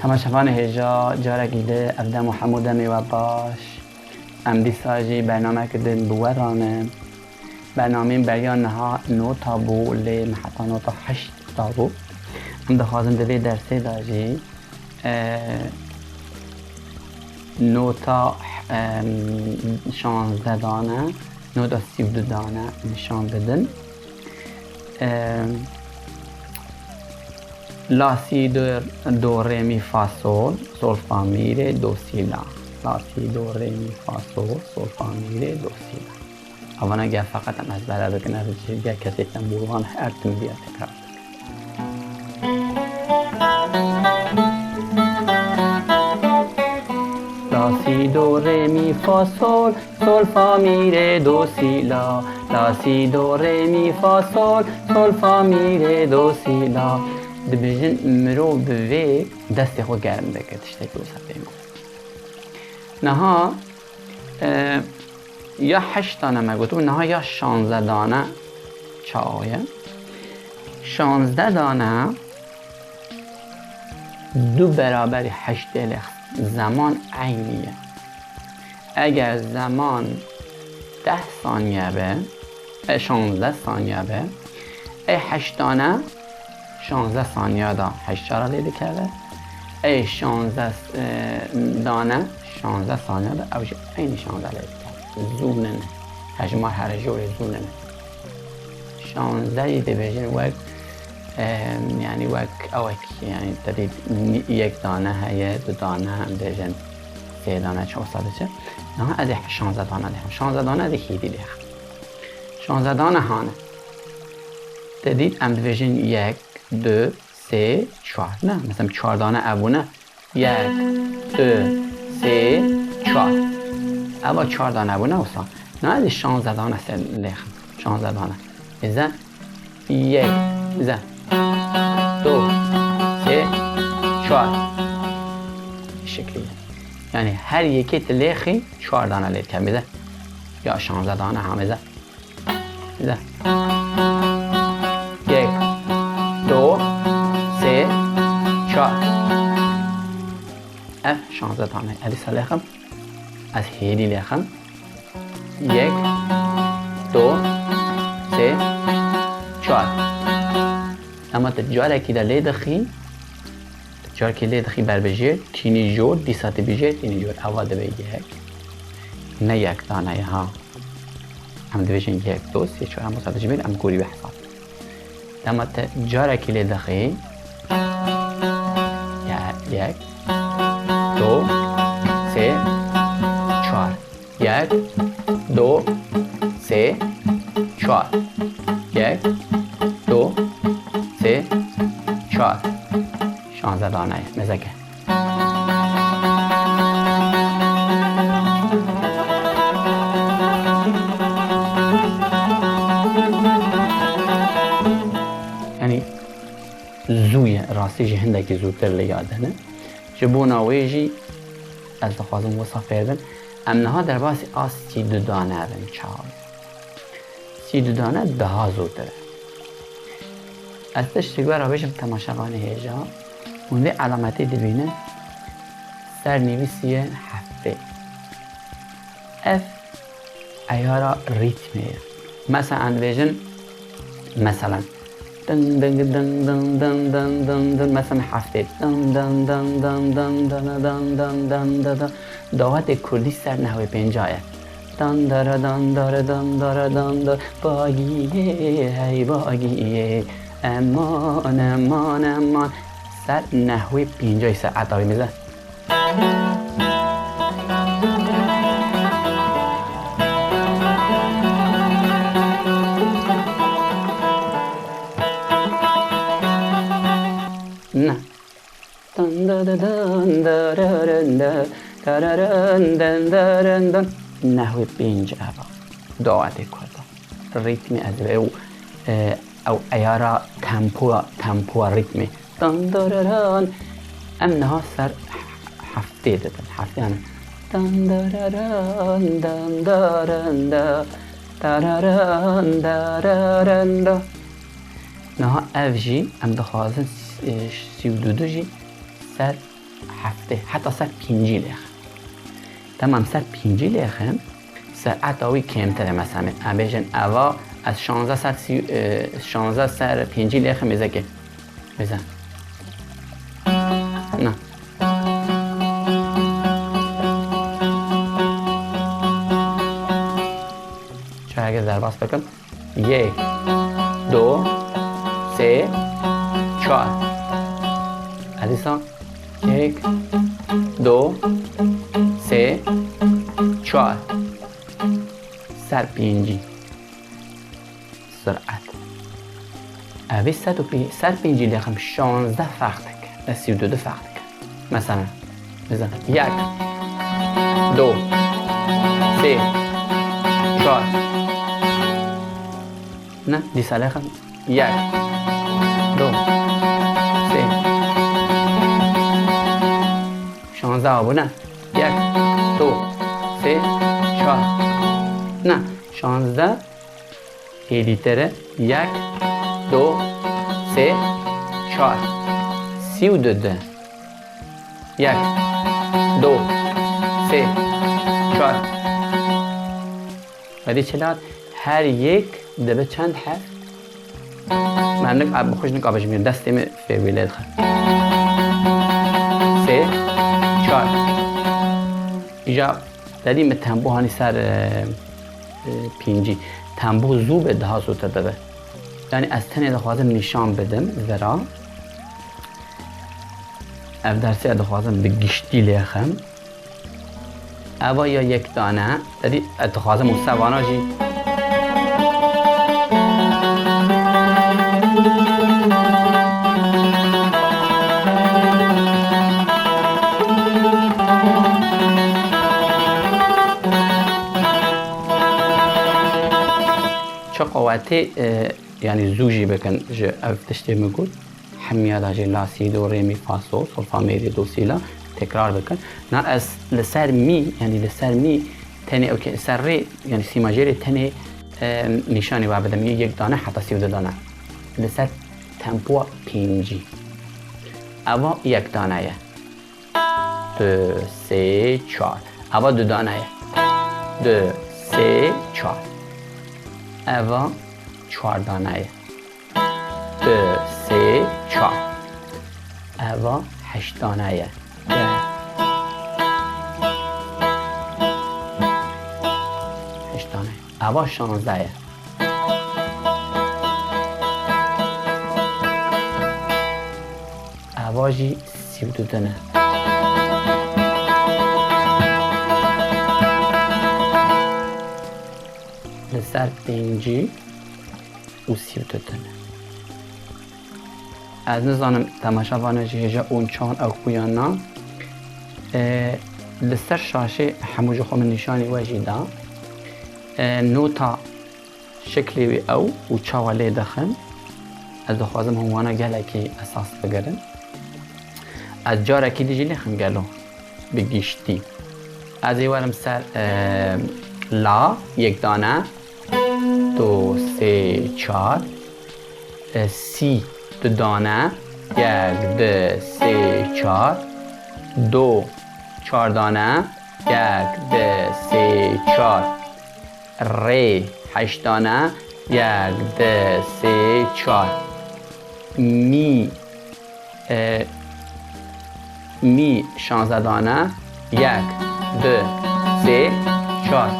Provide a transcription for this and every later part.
تماشاوان هجا جارك ده ابدا محمود میوه باش ام دیساجی برنامه کردن بورانه برنامه بیان نها 9 تابو لی محطا 9 تا 8 تابو ام دخوازم دوی درسه داجی 9 تا 16 دانه 9 تا 32 دانه نشان بدن لا سی دو ری می فا سول فا می ری دو سی لا لا سی دو ری می فا سول فا می ری دو سی لا اولا اگر فقط هم از بره بکنه اگر کسی تنبوروان هر تم بیا تکرار لا سی دو ری می فا سول فا می ری دو سی لا لا سی دو ری می فا سول فا می ری دو سی لا دبیجن مرو به دستی خود گرم بکرد تشتی که وسط بیمون نها یا 8 دانه مگوتو نها یا 16 دانه چاویه 16 دانه دو برابر 8 لخ زمان عینیه اگر زمان 10 ثانیه به 16 ثانیه به ای 8 دانه 16 ثانیه دا 8 را لیده کرده ای 16 دانه 16 ثانیه دا اوش این 16 لیده کرده زوننه حجمار هر جور زوننه 16 لیده بیجن وک یعنی وک اوک یعنی تدید یک دانه هیه دو دانه هم بیجن 3 دانه 4 ساده چه نه از 16 دانه دیخم 16 دانه دیخی دیخم 16 دانه هانه تدید ام بیجن یک 2 3 4 نه مثلا 4 دانه ابونه 1 2 3 4 اوا 4 دانه ابونه اوسا نه از 16 دانه سر لیخم 16 دانه ازا 1 ازا 2 3 4 شکلیه یعنی هر یکی تلیخی 4 دانه لید کم ازا یا 16 دانه هم ازا 1 2 3 4 اف 16 دانه ادیسا لیخم از هیلی لیخم 1 2 3 4 اما تجاره که در لیدخی تجاره که لیدخی بر بجیر تینی جور دیساتی بجیر تینی جور اول دو یک نه یک دانه ها هم دو بجین 1 2 3 4 اما ساده جبیر ام گوری به حساب اما تجاره که لیدخی 1 2 3 4 1 2 3 4 1 2 3 4 16 دانه مزگه یعنی زوی راستی جی هندکی زودتر لیادنه جبونا ویجی از دخوازم وصف کردن امنها در باس آس 32 دانه بن چاوی 32 دانه ده زودتره از تشتگوه را بشم تماشاوان هیجا اونده علامتی دبینه سر نویسیه هفته اف ایارا ریتمه مثلا بیجن مثلا دن دن دن دن دن دن دن دن مثلا هفته دن دن دن دن دن دن دن دن دن دن دعوت کردی سر نحوه 50 دن داره دن داره دن داره دن داره باگیه هی باگیه امان امان امان سر نحوه 50 سر عطاوی میزن نه دن دن دن دن دن دن دن نحوه 50 دعوت کرده ریتمی از او ایارا تمپو ریتمی دن دارن امنها سر هفته دادن هفته هنه دن دارن دن دارن دارن دارن نها اف جی ام دخوازن 32 جی سر هفته حتی سر 5 لیخ تمام سر 5 لیخ سرعت آوی کمتره مثلا ام بیشن اوا از 16 سر 5 لیخ میزه که بزن نه چه اگه درباس بکن 1 2 3 4 عزیزان 1 2 3 4 سر 5 سرعت اوی سر 5 لیخم 16 فرق دکن 32 فرق دکن مثلا بزن 1 2 3 4 نه دیسا لیخم 1 2 3 16 آبو نه 1 2 3 4 نه 16 ایلیتره 1 2 3 4 32 ده 1 2 3 4 ولی چلات هر یک دبه چند حرف من بخوش نک آبش میرم دستیم فیویلت خواهد 3 4 اینجا دادیم تنبو هانی سر 5 تنبو زو به ده ها زودتر داده یعنی از تنه دخوازم نشان بدم ذرا اف درسی دخوازم به گشتی لیخم اوا یا یک دانه دادی دخوازم اون سوانا جی چه قواتی یعنی زوجی بکن جه اف تشتی مگود حمیه دا جه لا سی دو ری می فا سول سول فا می ری دو سی لا تکرار بکن نه از لسر می یعنی لسر می تنی اوکی سر ری یعنی سی ماجری تنی نشانی و بدم یک دانه حتی 32 دانه لسر تمپو 5 اوا یک دانه یه 2 3 4 اوا 2 دانه یه 2 3 4 اوا 4 دانه یه 2 3 4 اوا 8 دانه یه 8 دانه اوا 16 یه اوا جی 32 دانه لسر 5 و 32 دانه از نظام تماشا وانه جهجا اون چان او خویانا لسر شاشه هموجو خو من نشانی واجیدا نوتا شکلی وی او و چاوالی دخن از دخوازم هموانا گله که اساس بگرن از جاره که دیجی لیخم گلو بگیشتی از ایوارم سر لا یک دانه 2 3 4 سی 2 دانه 1 2 3 4 2 4 دانه 1 2 3 4 ری 8 دانه 1 2 3 4 می 16 دانه 1 2 3 4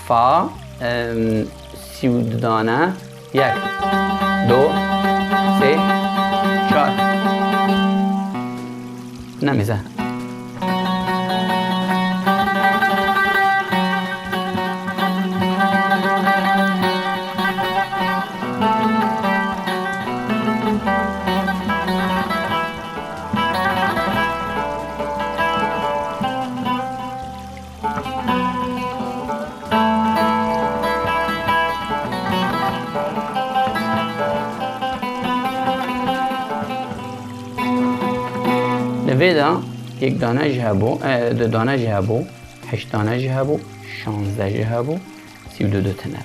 فا 32 دانه 1 2 3 4 نمیزه نویدا یک دانه جهبو 2 دانه جهبو 8 دانه جهبو 16 جهبو 32 تنه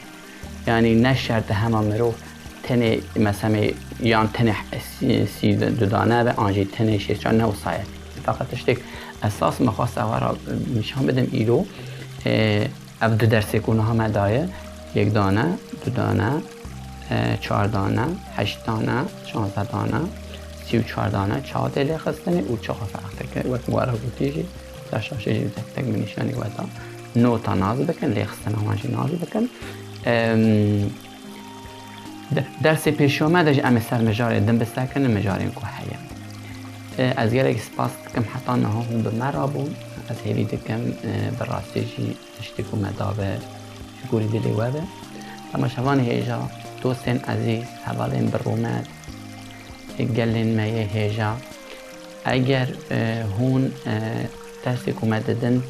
یعنی نه شرط همه مرو تنه مثلا یان تنه سی دودانه و آنجی تنه شیشان نه وصایه فقط تشتک اساس مخواست اورا نشان بدم ایرو اب دو درسی کنه ها مدایه 1 دانه 2 دانه 4 دانه 8 دانه 16 دانه 34 دانه 4 دلی خستنی و 4 فرق که وقت وارا گوتیجی داشتاشی تک تک منشانی وقتا 9 تا ناز بکن لیخستن همانجی ناز بکن درس پیش اومدش ام سر مجاری دم بسکن مجاری کو حیا از گرگ سپاس کم حتی نه هم به مرابون از هیلی دکم براستی تشتکو مدابه شکوری دلی وابه اما شوان هیجا دوستین عزیز حوالین برومد گلین مایه هیجا اگر هون درسی کو مددن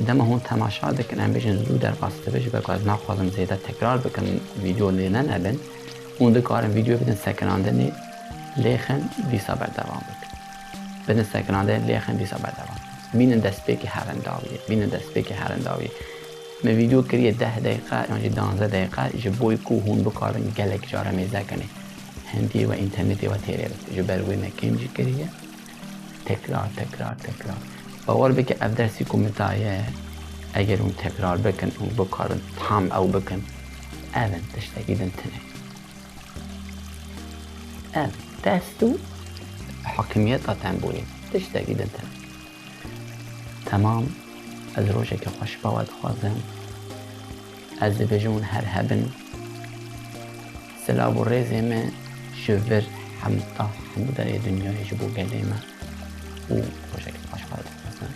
دم هون تماشا دکن ام بجن زود در واسطه بشه بگو از نخوازم زیده تکرار بکن ویدیو لینه نبن اون دکارم ویدیو بدن سکناندنی لیخن دیسا بردوام بکن بدن سکناندنی لیخن دیسا بردوام بینن دست پیکی هرنداویه من ویدیو کریه 10 دقیقه یعنی 12 دقیقه جبوی کو هون بکارن گلک جاره میزه کنه هندی و اینترنتی و تیره بس جبروی مکیم جی کریه تکرار باور بکه اف درسی کومتایه اگر اون تکرار بکن اون بکارن تام او بکن اون تشتگیدن تنه اون دستو حاکمیت تنبوری تشتگیدن تنه تمام از روشه که خوش باود خوازم از بجون هر هبن سلاب و ریزمه شوور همتا همو در دنیای جبو گلیمه و روشه که خوش باود خوازم